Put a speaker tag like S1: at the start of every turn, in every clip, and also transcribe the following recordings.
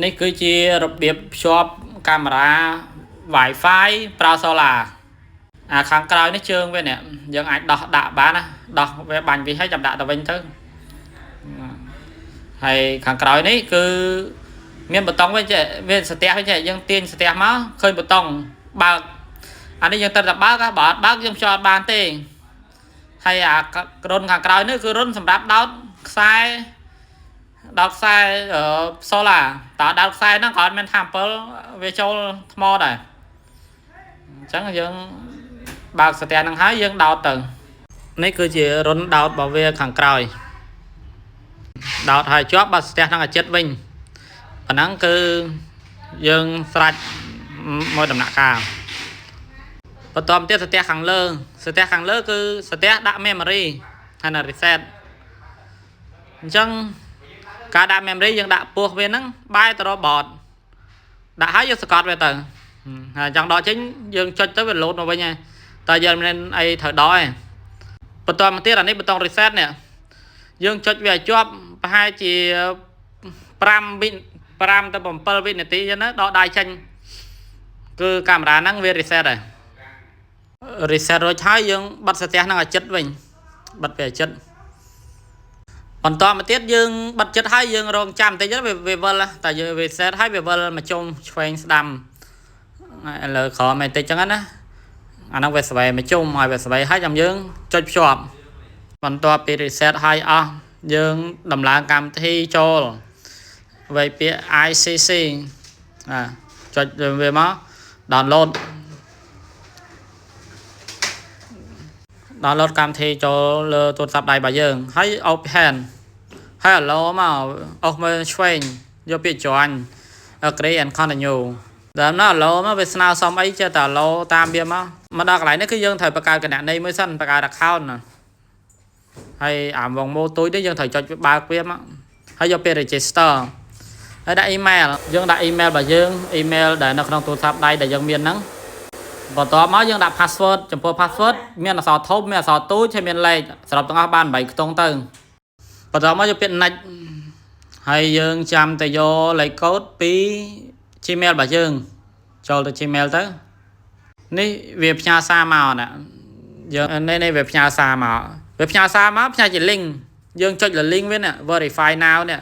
S1: នេះគឺជារបៀបភ្ជាប់កាមេរ៉ា Wi-Fi ប្រើសូឡាខាងក្រោយនេះជើងវានេះយើងអាចដោះដាក់បានណាដោះវាបាញ់វាឲ្យចាំដាក់ទៅវិញទៅហើយខាងក្រោយនេះគឺមានប៊ូតុងវិញចេះវាស្ទះវិញចេះយើងទាញស្ទះមកឃើញប៊ូតុងបើកអានេះយើងត្រូវតែបើកបើអត់បើកយើងខ្យល់បានទេហើយអារុនខាងក្រោយនេះគឺរុនសម្រាប់ដោតខ្សែសូឡាតើដោតខ្សែហ្នឹងក៏អត់មានថា7វាចូលថ្មដែរអញ្ចឹងយើងបើកស្ទះហ្នឹងហើយយើងដោតទៅនេះគឺជារុនដោតរបស់វាខាងក្រោយដោតហើយជាប់បើស្ទះហ្នឹងឲ្យចិត្តវិញប៉ុណ្ណឹងគឺយើងស្រាច់មួយដំណាក់កាលបន្តទៀតស្ទះខាងលើគឺស្ទះដាក់ memory ហើយណា reset អញ្ចឹងការដាក់ memory យើងដាក់ពោះវាហ្នឹងបែរទៅរក board ដាក់ហើយយើងសកត់វាទៅហើយចង់ដកចេញយើងចុចទៅវា load មកវិញហើយតែយើងមិនអីត្រូវដកទេបន្តមកទៀតអានេះប៊ូតុង reset នេះយើងចុចវាឲ្យជាប់ប្រហែលជា5ទៅ7វិនាទីចឹងណាដកដៃចេញគឺកាមេរ៉ាហ្នឹងវា reset ហើយ reset រួចហើយយើងបិទស្ទះហ្នឹងឲ្យចិត្តវិញបិទវាឲ្យចិត្តបន្តមកទៀតយើងបិទចិត្តហើយយើងរងចាំបន្តិចទៅវាវិលតែយើង reset ហើយវាវិលមកជុំឆ្វេងស្ដាំឥឡូវក្រោមបន្តិចចឹងណាអាហ្នឹងវាស្វែមកជុំហើយវាស្វែហើយចាំយើងចុចភ្ជាប់បន្ទាប់ពី reset ហើយអស់យើងដំឡើងកម្មវិធីចូលវាយពាក្យ ICC ចុចវាមក download កម្មវិធីចូលលើទូរស័ព្ទដៃរបស់យើងហើយ open ហើយ allow មកអស់មើលឆ្វេងយកពាក្យ join agree and continue ដល់ណា allow មកវាស្នើសុំអីចេះតែ allow តាមវាមកដល់កន្លែងនេះគឺយើងត្រូវបង្កើតគណនីមួយសិនបង្កើត account ហើយអាវងម៉ូទុយនេះយើងត្រូវចុចបើកវាមកហើយយកពាក្យ register ហើយដាក់ email យើងដាក់ email របស់យើង email ដែលនៅក្នុងទូរស័ព្ទដៃដែលយើងមានហ្នឹងបន្ទាប់មកយើងដាក់ password ចំពោះ password មានអក្សរធំមានអក្សរទូចហើយមានលេខសរុបទាំងអស់បាន8ខ្ទង់ទៅបន្ទាប់មកយកពាក្យ next ហើយយើងចាំតែយកលេខកូដពី Gmail របស់យើងចូលទៅ Gmail ទៅនេះវាផ្ញើសារមកណាយើងនេះវាផ្ញើសារមកផ្ញើជា link យើងចុចលើ link វាណា verify now នេះ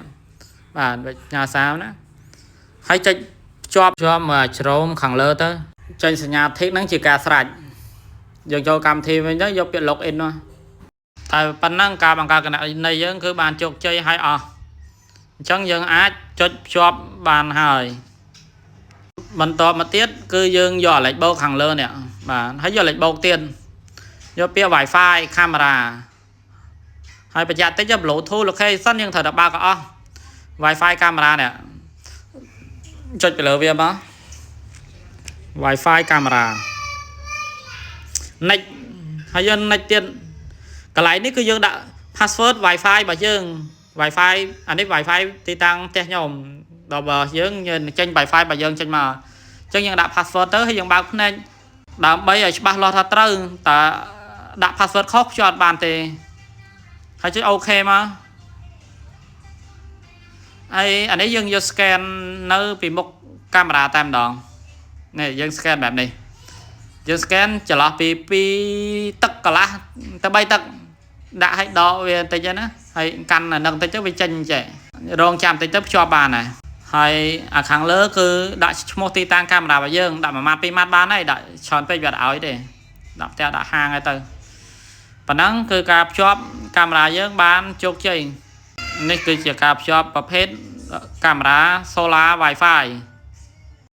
S1: បាទផ្ញើសារណាហើយចុចភ្ជាប់មកជ្រោមខាងលើទៅចេញសញ្ញា tick ហ្នឹងជាការស្រេចយើងចូលកម្មវិធីវិញទៅយកពាក្យ login មកតែប៉ុណ្ណឹងការបង្កើតគណនីយើងគឺបានជោគជ័យហើយអស់អញ្ចឹងយើងអាចចុចភ្ជាប់បានហើយបន្តមកទៀតគឺយើងយកលេខបូកខាងលើនេះបាទហើយយកលេខបូកទៀតយកពាក្យ Wi-Fi camera ហើយបញ្ជាក់តិច Bluetooth location យើងត្រូវតែបើកអស់ Wi-Fi camera នេះចុចទៅលើវាមក Wi-Fi camera next ហើយយើង next ទៀតកន្លែងនេះគឺយើងដាក់ password Wi-Fi របស់យើង Wi-Fi អានេះ Wi-Fi ទីតាំងផ្ទះខ្ញុំដល់បើយើងចេញ Wi-Fi របស់យើងចេញមកអញ្ចឹងយើងដាក់ password ទៅហើយយើងបើកភ្នែកដើម្បីឲ្យច្បាស់លាស់ថាត្រូវតើដាក់ password ខុសខ្ជាប់បានទេហើយចុច OK មកហើយអានេះយើងយក scan នៅពីមុខកាមេរ៉ាតែម្ដងនេះយើង scan បែបនេះយើង scan ចន្លោះពី2ទឹកកន្លះទៅ3ទឹកដាក់ឲ្យដកវាបន្តិចណាហើយកាន់អានឹងបន្តិចទៅវាចេញចេះរងចាំបន្តិចទៅភ្ជាប់បានហើយអាខាងលើគឺដាក់ឈ្មោះទីតាំងកាមេរ៉ារបស់យើងដាក់1ម៉ាត់2ម៉ាត់បានហើយដាក់ច្រើនពេកវាអត់ឲ្យទេដាក់ផ្ទះដាក់ហាងហើយទៅប៉ុណ្ណឹងគឺការភ្ជាប់កាមេរ៉ាយើងបានជោគជ័យនេះគឺជាការភ្ជាប់ប្រភេទកាមេរ៉ា Solar Wi-Fi